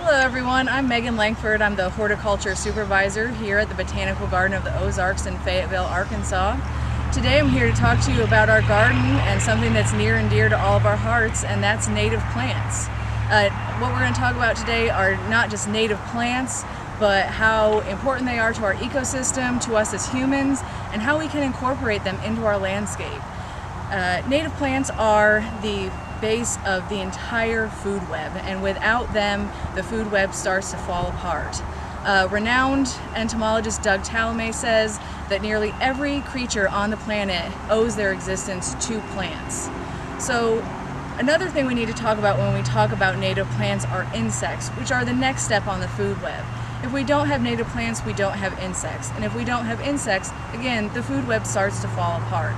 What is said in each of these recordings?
Hello everyone, I'm Megan Langford. I'm the horticulture supervisor here at the Botanical Garden of the Ozarks in Fayetteville, Arkansas. Today I'm here to talk to you about our garden and something that's near and dear to all of our hearts, and that's native plants. What we're going to talk about today are not just native plants, but how important they are to our ecosystem, to us as humans, and how we can incorporate them into our landscape. Native plants are the base of the entire food web, and without them the food web starts to fall apart. Renowned entomologist Doug Tallamy says that nearly every creature on the planet owes their existence to plants. So another thing we need to talk about when we talk about native plants are insects, which are the next step on the food web. If we don't have native plants, we don't have insects, and if we don't have insects, again, the food web starts to fall apart.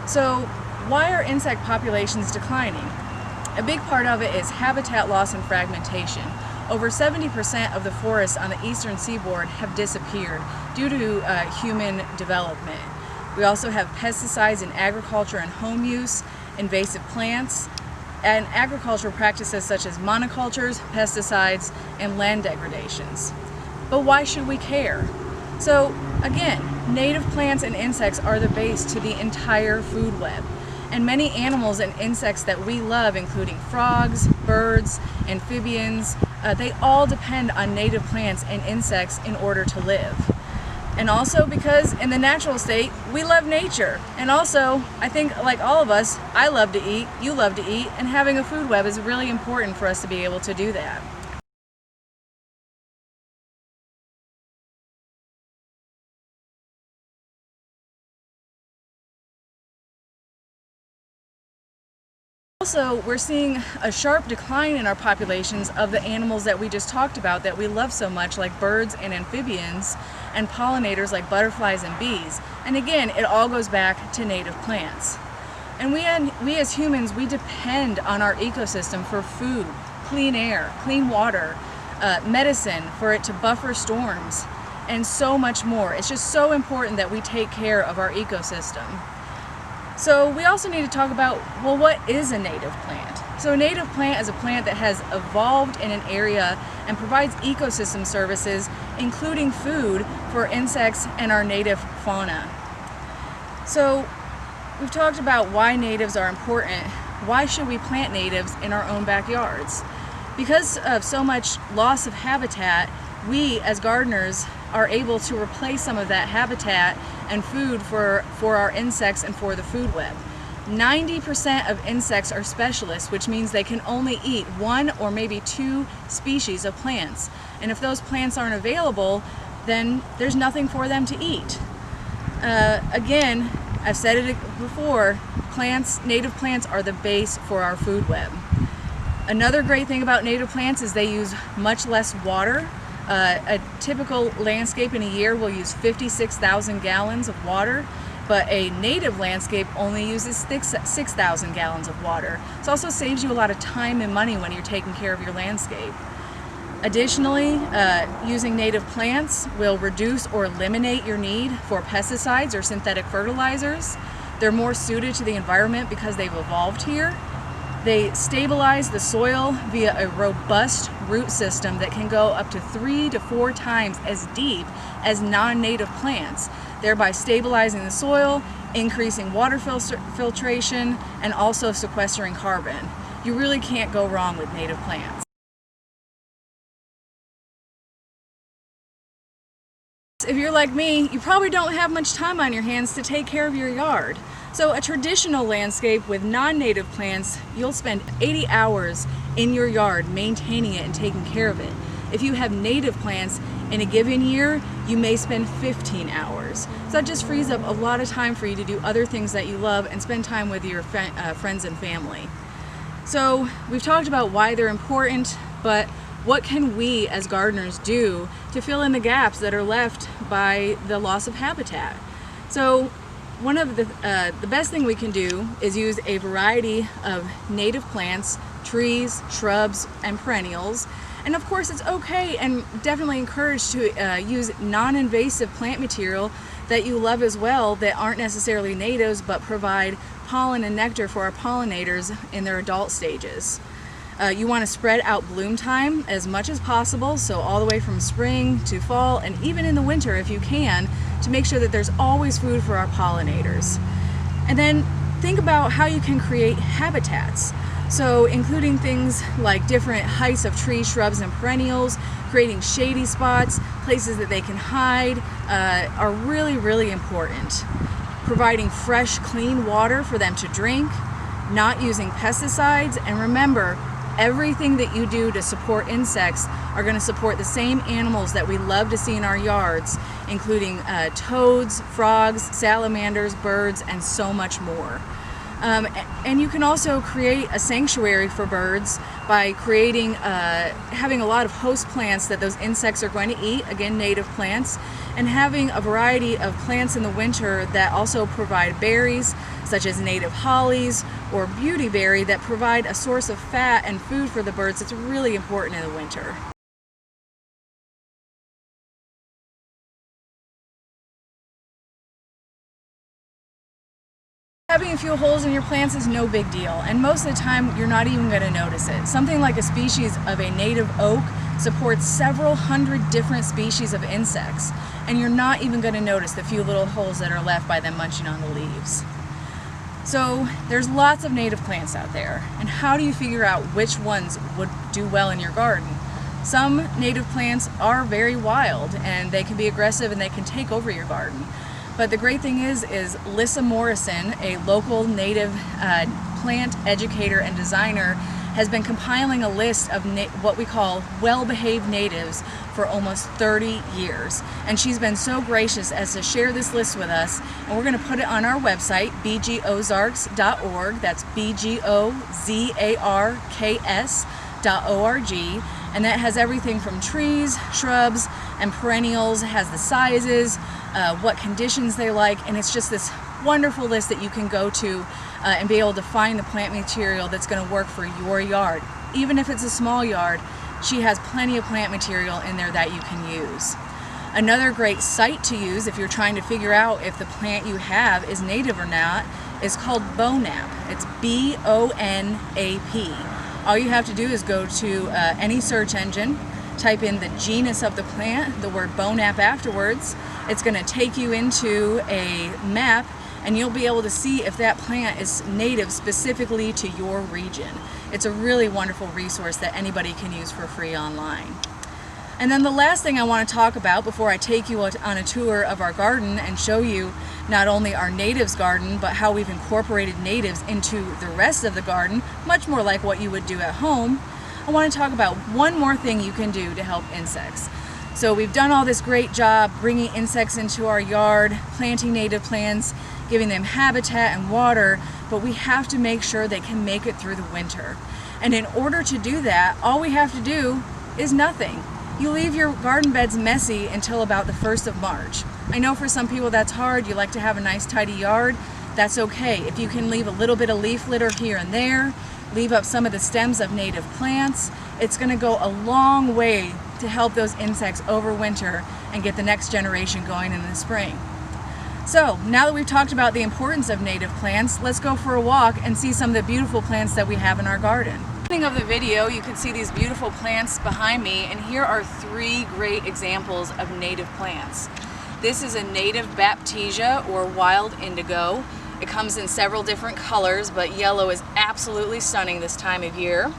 So why are insect populations declining? A big part of it is habitat loss and fragmentation. Over 70% of the forests on the eastern seaboard have disappeared due to human development. We also have pesticides in agriculture and home use, invasive plants, and agricultural practices such as monocultures, pesticides, and land degradations. But why should we care? So again, native plants and insects are the base to the entire food web. And many animals and insects that we love, including frogs, birds, amphibians, they all depend on native plants and insects in order to live. And also because in the natural state, we love nature. And also, I think like all of us, I love to eat, you love to eat, and having a food web is really important for us to be able to do that. Also, we're seeing a sharp decline in our populations of the animals that we just talked about that we love so much, like birds and amphibians, and pollinators like butterflies and bees. And again, it all goes back to native plants. And we as humans, we depend on our ecosystem for food, clean air, clean water, medicine for it to buffer storms, and so much more. It's just so important that we take care of our ecosystem. So we also need to talk about, well, what is a native plant? So a native plant is a plant that has evolved in an area and provides ecosystem services, including food for insects and our native fauna. So we've talked about why natives are important. Why should we plant natives in our own backyards? Because of so much loss of habitat, we as gardeners are able to replace some of that habitat and food for our insects and for the food web. 90% of insects are specialists, which means they can only eat one or maybe two species of plants. And if those plants aren't available, then there's nothing for them to eat. Again, I've said it before, native plants are the base for our food web. Another great thing about native plants is they use much less water. A typical landscape in a year will use 56,000 gallons of water, but a native landscape only uses 6,000 gallons of water. It also saves you a lot of time and money when you're taking care of your landscape. Additionally, using native plants will reduce or eliminate your need for pesticides or synthetic fertilizers. They're more suited to the environment because they've evolved here. They stabilize the soil via a robust root system that can go up to 3 to 4 times as deep as non-native plants, thereby stabilizing the soil, increasing water filtration, and also sequestering carbon. You really can't go wrong with native plants. If you're like me, you probably don't have much time on your hands to take care of your yard. So a traditional landscape with non-native plants, you'll spend 80 hours in your yard maintaining it and taking care of it. If you have native plants in a given year, you may spend 15 hours. So that just frees up a lot of time for you to do other things that you love and spend time with your friends and family. So we've talked about why they're important, but what can we as gardeners do to fill in the gaps that are left by the loss of habitat? So one of the best thing we can do is use a variety of native plants, trees, shrubs, and perennials. And of course it's okay and definitely encouraged to use non-invasive plant material that you love as well that aren't necessarily natives but provide pollen and nectar for our pollinators in their adult stages. You want to spread out bloom time as much as possible, so all the way from spring to fall, and even in the winter if you can, to make sure that there's always food for our pollinators. And then think about how you can create habitats. So including things like different heights of trees, shrubs, and perennials, creating shady spots, places that they can hide, are really, really important. Providing fresh, clean water for them to drink, not using pesticides, and remember, everything that you do to support insects are going to support the same animals that we love to see in our yards, including toads, frogs, salamanders, birds, and so much more. And you can also create a sanctuary for birds by creating, having a lot of host plants that those insects are going to eat, again native plants, and having a variety of plants in the winter that also provide berries, such as native hollies or beautyberry, that provide a source of fat and food for the birds that's really important in the winter. Having a few holes in your plants is no big deal, and most of the time you're not even going to notice it. Something like a species of a native oak supports several hundred different species of insects, and you're not even going to notice the few little holes that are left by them munching on the leaves. So there's lots of native plants out there, and how do you figure out which ones would do well in your garden? Some native plants are very wild, and they can be aggressive and they can take over your garden. But the great thing is Lissa Morrison, a local native plant educator and designer, has been compiling a list of what we call well-behaved natives for almost 30 years. And she's been so gracious as to share this list with us, and we're going to put it on our website, bgozarks.org. That's bgozarks.org. And that has everything from trees, shrubs, and perennials. It has the sizes, what conditions they like, and it's just this wonderful list that you can go to and be able to find the plant material that's going to work for your yard. Even if it's a small yard, she has plenty of plant material in there that you can use. Another great site to use if you're trying to figure out if the plant you have is native or not is called BONAP. It's B-O-N-A-P. All you have to do is go to any search engine, type in the genus of the plant, the word BONAP afterwards. It's going to take you into a map, and you'll be able to see if that plant is native specifically to your region. It's a really wonderful resource that anybody can use for free online. And then the last thing I want to talk about before I take you on a tour of our garden and show you not only our natives garden, but how we've incorporated natives into the rest of the garden, much more like what you would do at home, I want to talk about one more thing you can do to help insects. So we've done all this great job bringing insects into our yard, planting native plants, giving them habitat and water, but we have to make sure they can make it through the winter. And in order to do that, all we have to do is nothing. You leave your garden beds messy until about the 1st of March. I know for some people that's hard. You like to have a nice tidy yard. That's okay. If you can leave a little bit of leaf litter here and there, leave up some of the stems of native plants, it's going to go a long way to help those insects overwinter and get the next generation going in the spring. So now that we've talked about the importance of native plants, let's go for a walk and see some of the beautiful plants that we have in our garden. At the beginning of the video, you can see these beautiful plants behind me, and here are 3 great examples of native plants. This is a native Baptisia or wild indigo. It comes in several different colors, but yellow is absolutely stunning this time of year.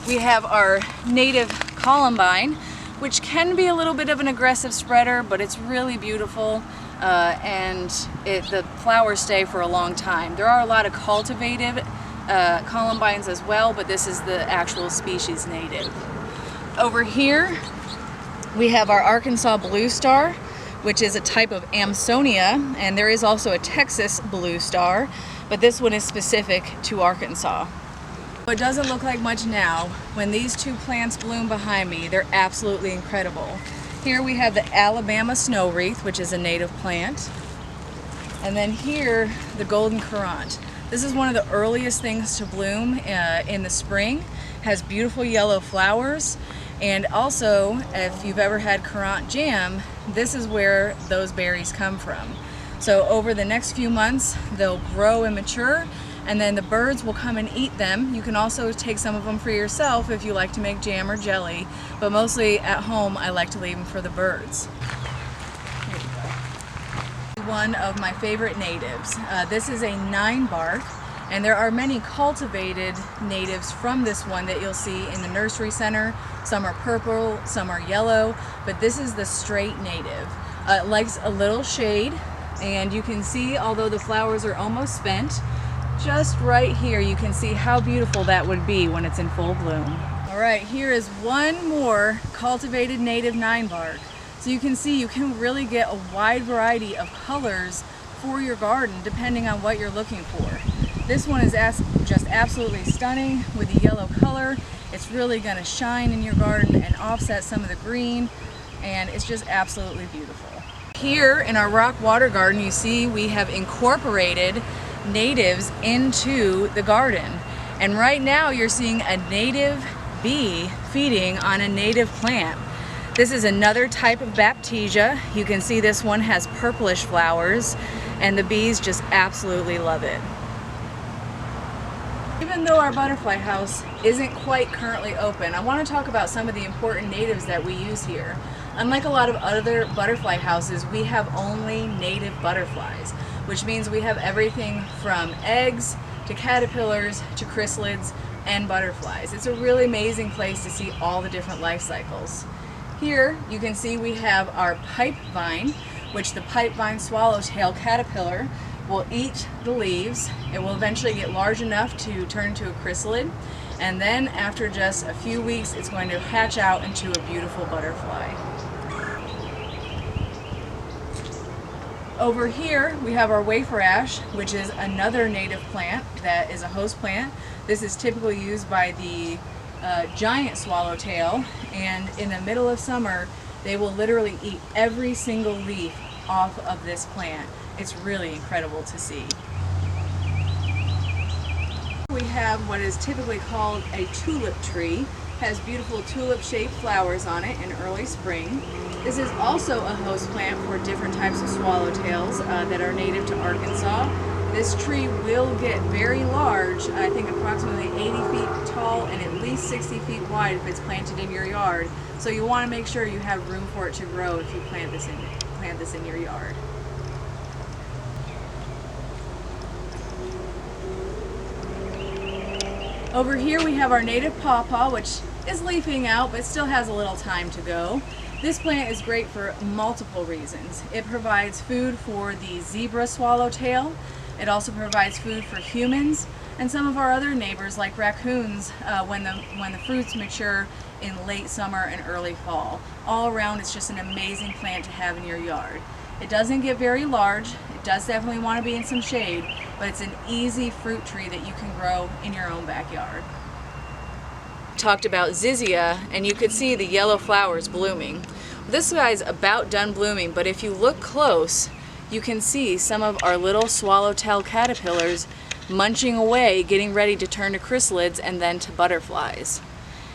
We have our native columbine, which can be a little bit of an aggressive spreader, but it's really beautiful, and the flowers stay for a long time. There are a lot of cultivated columbines as well, but this is the actual species native. Over here we have our Arkansas blue star, which is a type of Amsonia, and there is also a Texas blue star, but this one is specific to Arkansas. It doesn't look like much now. When these 2 plants bloom behind me, they're absolutely incredible. Here we have the Alabama snow wreath, which is a native plant, and then here the golden currant. This is one of the earliest things to bloom in the spring. Has beautiful yellow flowers, and also if you've ever had currant jam, this is where those berries come from. So over the next few months they'll grow and mature, and then the birds will come and eat them. You can also take some of them for yourself if you like to make jam or jelly, but mostly at home I like to leave them for the birds. Here you go. One of my favorite natives. This is a 9-bark, and there are many cultivated natives from this one that you'll see in the nursery center. Some are purple, some are yellow, but this is the straight native. It likes a little shade, and you can see, although the flowers are almost spent, just right here you can see how beautiful that would be when it's in full bloom. Alright, here is one more cultivated native 9-bark. So you can see you can really get a wide variety of colors for your garden depending on what you're looking for. This one is just absolutely stunning with the yellow color. It's really going to shine in your garden and offset some of the green, and it's just absolutely beautiful. Here in our rock water garden, you see we have incorporated natives into the garden, and right now you're seeing a native bee feeding on a native plant. This is another type of baptisia. You can see this one has purplish flowers, and the bees just absolutely love it. Even though our butterfly house isn't quite currently open, I want to talk about some of the important natives that we use here. Unlike a lot of other butterfly houses, we have only native butterflies, which means we have everything from eggs to caterpillars to chrysalids and butterflies. It's a really amazing place to see all the different life cycles. Here you can see we have our pipe vine, which the pipe vine swallowtail caterpillar will eat the leaves. It will eventually get large enough to turn into a chrysalid, and then after just a few weeks it's going to hatch out into a beautiful butterfly. Over here we have our wafer ash, which is another native plant that is a host plant. This is typically used by the giant swallowtail, and in the middle of summer they will literally eat every single leaf off of this plant. It's really incredible to see. We have what is typically called a tulip tree. It has beautiful tulip-shaped flowers on it in early spring. This is also a host plant for different types of swallowtails that are native to Arkansas. This tree will get very large, I think approximately 80 feet tall and at least 60 feet wide if it's planted in your yard. So you want to make sure you have room for it to grow if you plant this in your yard. Over here we have our native pawpaw, which is leafing out but still has a little time to go. This plant is great for multiple reasons. It provides food for the zebra swallowtail. It also provides food for humans and some of our other neighbors like raccoons when the fruits mature in late summer and early fall. All around, it's just an amazing plant to have in your yard. It doesn't get very large. It does definitely want to be in some shade, but it's an easy fruit tree that you can grow in your own backyard. Talked about zizia, and you could see the yellow flowers blooming. This guy's about done blooming, but if you look close, you can see some of our little swallowtail caterpillars munching away, getting ready to turn to chrysalids and then to butterflies.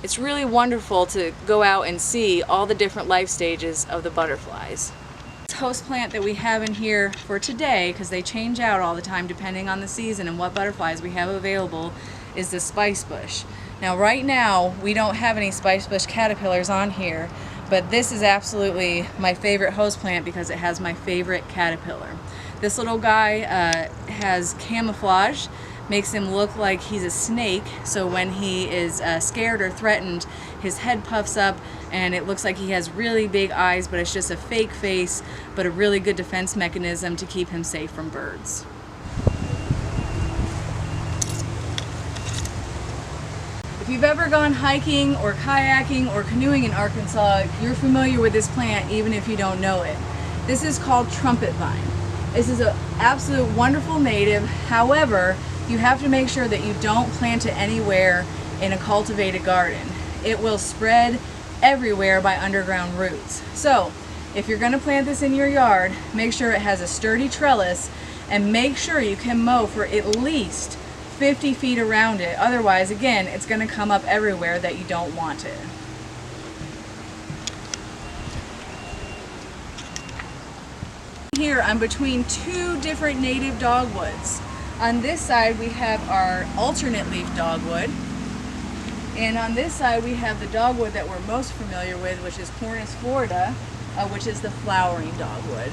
It's really wonderful to go out and see all the different life stages of the butterflies. This host plant that we have in here for today, because they change out all the time depending on the season and what butterflies we have available, is the spice bush. Now right now we don't have any spice bush caterpillars on here, but this is absolutely my favorite host plant because it has my favorite caterpillar. This little guy has camouflage, makes him look like he's a snake, so when he is scared or threatened, his head puffs up and it looks like he has really big eyes, but it's just a fake face, but a really good defense mechanism to keep him safe from birds. If you've ever gone hiking or kayaking or canoeing in Arkansas, you're familiar with this plant even if you don't know it. This is called trumpet vine. This is an absolute wonderful native. However, you have to make sure that you don't plant it anywhere in a cultivated garden. It will spread everywhere by underground roots. So if you're going to plant this in your yard, make sure it has a sturdy trellis and make sure you can mow for at least 50 feet around it. Otherwise, again, it's going to come up everywhere that you don't want it. Here I'm between two different native dogwoods. On this side we have our alternate leaf dogwood, and on this side we have the dogwood that we're most familiar with, which is Cornus florida, which is the flowering dogwood.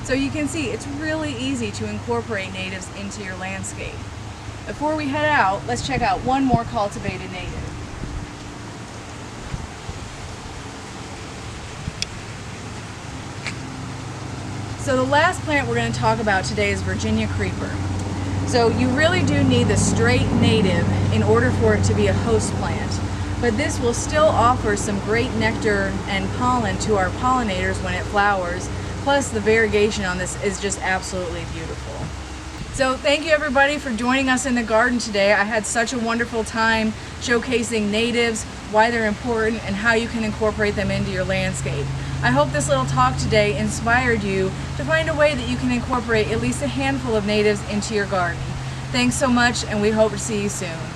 So you can see it's really easy to incorporate natives into your landscape. Before we head out, let's check out one more cultivated native. So the last plant we're going to talk about today is Virginia creeper. So you really do need the straight native in order for it to be a host plant. But this will still offer some great nectar and pollen to our pollinators when it flowers. Plus the variegation on this is just absolutely beautiful. So thank you everybody for joining us in the garden today. I had such a wonderful time showcasing natives, why they're important, and how you can incorporate them into your landscape. I hope this little talk today inspired you to find a way that you can incorporate at least a handful of natives into your garden. Thanks so much, and we hope to see you soon.